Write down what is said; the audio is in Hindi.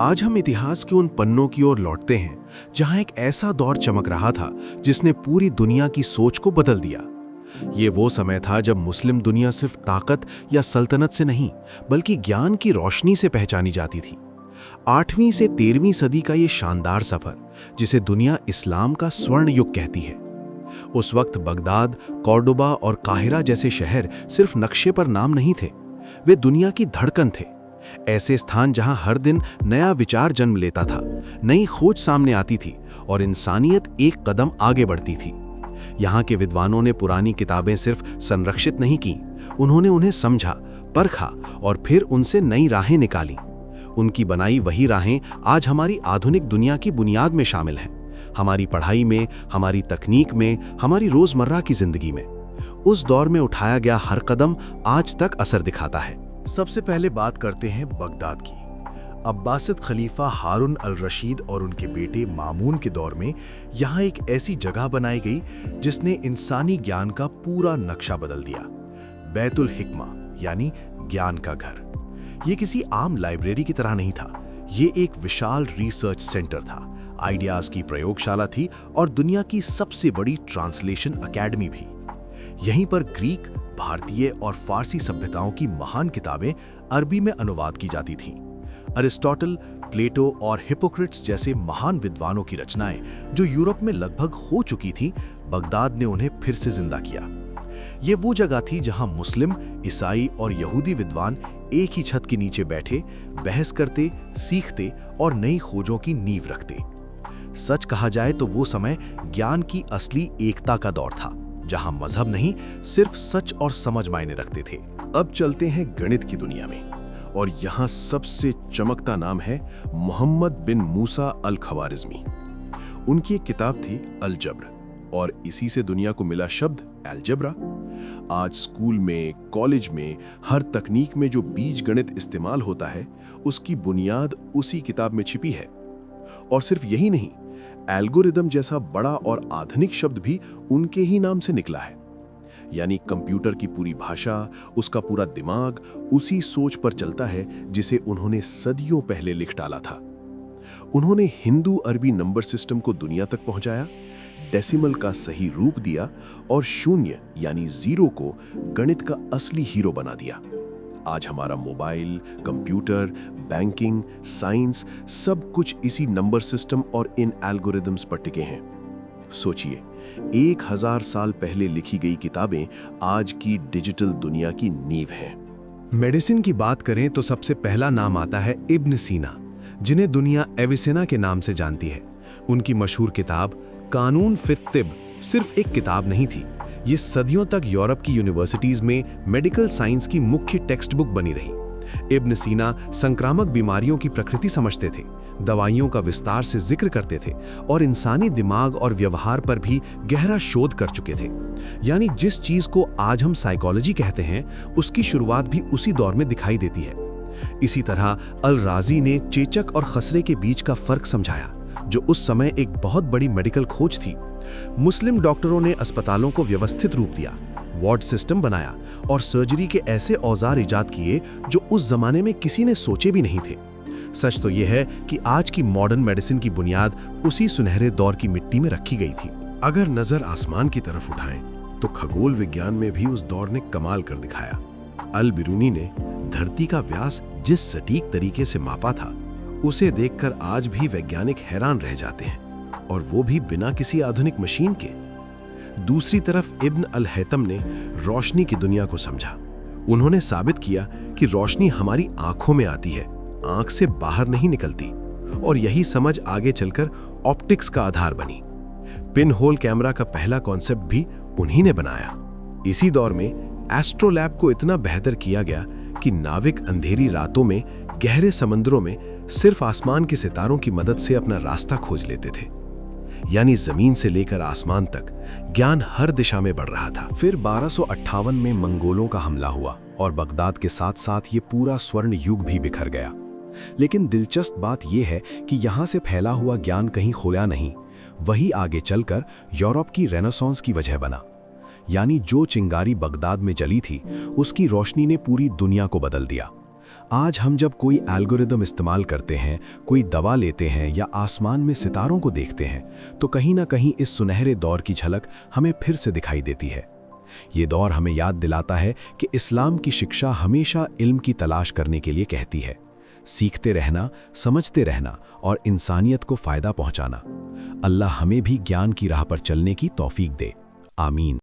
आज हम इतिहास के उन पन्नों की ओर लौटते हैं जहां एक ऐसा दौर चमक रहा था जिसने पूरी दुनिया की सोच को बदल दिया। ये वो समय था जब मुस्लिम दुनिया सिर्फ ताकत या सल्तनत से नहीं बल्कि ज्ञान की रोशनी से पहचानी जाती थी। 8वीं से 13वीं सदी का ये शानदार सफर, जिसे दुनिया इस्लाम का स्वर्ण युग कहती है। उस वक्त बगदाद, कॉर्डोबा और काहिरा जैसे शहर सिर्फ नक्शे पर नाम नहीं थे, वे दुनिया की धड़कन थे। ऐसे स्थान जहां हर दिन नया विचार जन्म लेता था, नई खोज सामने आती थी और इंसानियत एक कदम आगे बढ़ती थी। यहाँ के विद्वानों ने पुरानी किताबें सिर्फ संरक्षित नहीं की, उन्होंने उन्हें समझा, परखा और फिर उनसे नई राहें निकाली। उनकी बनाई वही राहें आज हमारी आधुनिक दुनिया की बुनियाद में शामिल हैं, हमारी पढ़ाई में, हमारी तकनीक में, हमारी रोजमर्रा की जिंदगी में। उस दौर में उठाया गया हर कदम आज तक असर दिखाता है। सबसे पहले बात करते हैं बगदाद की। अब्बासिद खलीफा हारून अल रशीद और उनके बेटे मामून के दौर में यहाँ एक ऐसी जगह बनाई गई जिसने इंसानी ज्ञान का पूरा नक्शा बदल दिया। बैतुल हिकमा यानी ज्ञान का घर। ये किसी आम लाइब्रेरी की तरह नहीं था, ये एक विशाल रिसर्च सेंटर था, आइडियाज की प्रयोगशाला थी और दुनिया की सबसे बड़ी ट्रांसलेशन एकेडमी भी। यहीं पर ग्रीक, भारतीय और फारसी सभ्यताओं की महान किताबें अरबी में अनुवाद की जाती थीं। अरिस्टोटल, प्लेटो और हिपोक्रेट्स जैसे महान विद्वानों की रचनाएं जो यूरोप में लगभग हो चुकी थीं, बगदाद ने उन्हें फिर से जिंदा किया। ये वो जगह थी जहां मुस्लिम, ईसाई और यहूदी विद्वान एक ही छत के नीचे बैठे बहस करते, सीखते और नई खोजों की नींव रखते। सच कहा जाए तो वो समय ज्ञान की असली एकता का दौर था, जहां मजहब नहीं, सिर्फ सच और समझ मायने रखते थे। अब चलते हैं गणित की दुनिया में, और यहां सबसे चमकता नाम है मोहम्मद बिन मूसा अल खवारिज़मी। उनकी एक किताब थी अल-जब्र, और इसी से दुनिया को मिला शब्द अलजेब्रा। आज स्कूल में, कॉलेज में, हर तकनीक में जो बीज गणित इस्तेमाल होता है, उसकी बुनियाद उसी किताब में छिपी है। और सिर्फ यही नहीं, एल्गोरिदम जैसा बड़ा और आधुनिक शब्द भी उनके ही नाम से निकला है। यानी कंप्यूटर की पूरी भाषा, उसका पूरा दिमाग उसी सोच पर चलता है जिसे उन्होंने सदियों पहले लिख डाला था। उन्होंने हिंदू अरबी नंबर सिस्टम को दुनिया तक पहुंचाया, डेसिमल का सही रूप दिया और शून्य यानी जीरो को गणित का असली हीरो बना दिया। आज हमारा मोबाइल, कंप्यूटर, बैंकिंग, साइंस सब कुछ इसी नंबर सिस्टम और इन एल्गोरिदम्स पर टिके हैं। सोचिए, 1000 साल पहले लिखी गई किताबें आज की डिजिटल दुनिया की नींव हैं। मेडिसिन की बात करें तो सबसे पहला नाम आता है इब्न सीना, जिन्हें दुनिया एविसेना के नाम से जानती है। उनकी मशहूर किताब कानून फित तिब सिर्फ एक किताब नहीं थी, ये सदियों तक यूरोप की यूनिवर्सिटीज में मेडिकल साइंस की मुख्य टेक्स्ट बुक बनी रही। इब्न सीना संक्रामक बीमारियों की प्रकृति समझते थे, दवाइयों का विस्तार से जिक्र करते थे और इंसानी दिमाग और व्यवहार पर भी गहरा शोध कर चुके थे। यानी जिस चीज को आज हम साइकोलॉजी कहते हैं, उसकी शुरुआत भी उसी दौर में दिखाई देती है। इसी तरह अल राजी ने चेचक और खसरे के बीच का फर्क समझाया, जो उस समय एक बहुत बड़ी मेडिकल खोज थी। मुस्लिम डॉक्टरों ने अस्पतालों को व्यवस्थित रूप दिया, वार्ड सिस्टम बनाया और सर्जरी के ऐसे औजार इजाद किए जो उस जमाने में किसी ने सोचे भी नहीं थे। सच तो यह है कि आज की मॉडर्न मेडिसिन की बुनियाद उसी सुनहरे दौर की मिट्टी में रखी गई थी। अगर नजर आसमान की तरफ उठाएं तो खगोल विज्ञान में भी उस दौर ने कमाल कर दिखाया। अल बिरूनी ने धरती का व्यास जिस सटीक तरीके से मापा था, उसे देखकर आज भी वैज्ञानिक हैरान रह जाते हैं, और वो भी बिना किसी आधुनिक मशीन के। दूसरी तरफ इब्न अल हैतम ने रोशनी की दुनिया को समझा। उन्होंने साबित किया कि रोशनी हमारी आंखों में आती है, आंख से बाहर नहीं निकलती, और यही समझ आगे चलकर ऑप्टिक्स का आधार बनी। पिन होल कैमरा का पहला कॉन्सेप्ट भी उन्हीं ने बनाया। इसी दौर में एस्ट्रोलैब को इतना बेहतर किया गया कि नाविक अंधेरी रातों में गहरे समंदरों में सिर्फ आसमान के सितारों की मदद से अपना रास्ता खोज लेते थे। यानी जमीन से लेकर आसमान तक ज्ञान हर दिशा में बढ़ रहा था। फिर 1258 में मंगोलों का हमला हुआ और बगदाद के साथ साथ ये पूरा स्वर्ण युग भी बिखर गया। लेकिन दिलचस्प बात यह है कि यहाँ से फैला हुआ ज्ञान कहीं खोया नहीं, वही आगे चलकर यूरोप की रेनेसांस की वजह बना। यानी जो चिंगारी बगदाद में जली थी, उसकी रोशनी ने पूरी दुनिया को बदल दिया। आज हम जब कोई एल्गोरिदम इस्तेमाल करते हैं, कोई दवा लेते हैं या आसमान में सितारों को देखते हैं, तो कहीं ना कहीं इस सुनहरे दौर की झलक हमें फिर से दिखाई देती है। ये दौर हमें याद दिलाता है कि इस्लाम की शिक्षा हमेशा इल्म की तलाश करने के लिए कहती है, सीखते रहना, समझते रहना और इंसानियत को फ़ायदा पहुंचाना। अल्लाह हमें भी ज्ञान की राह पर चलने की तौफीक दे। आमीन।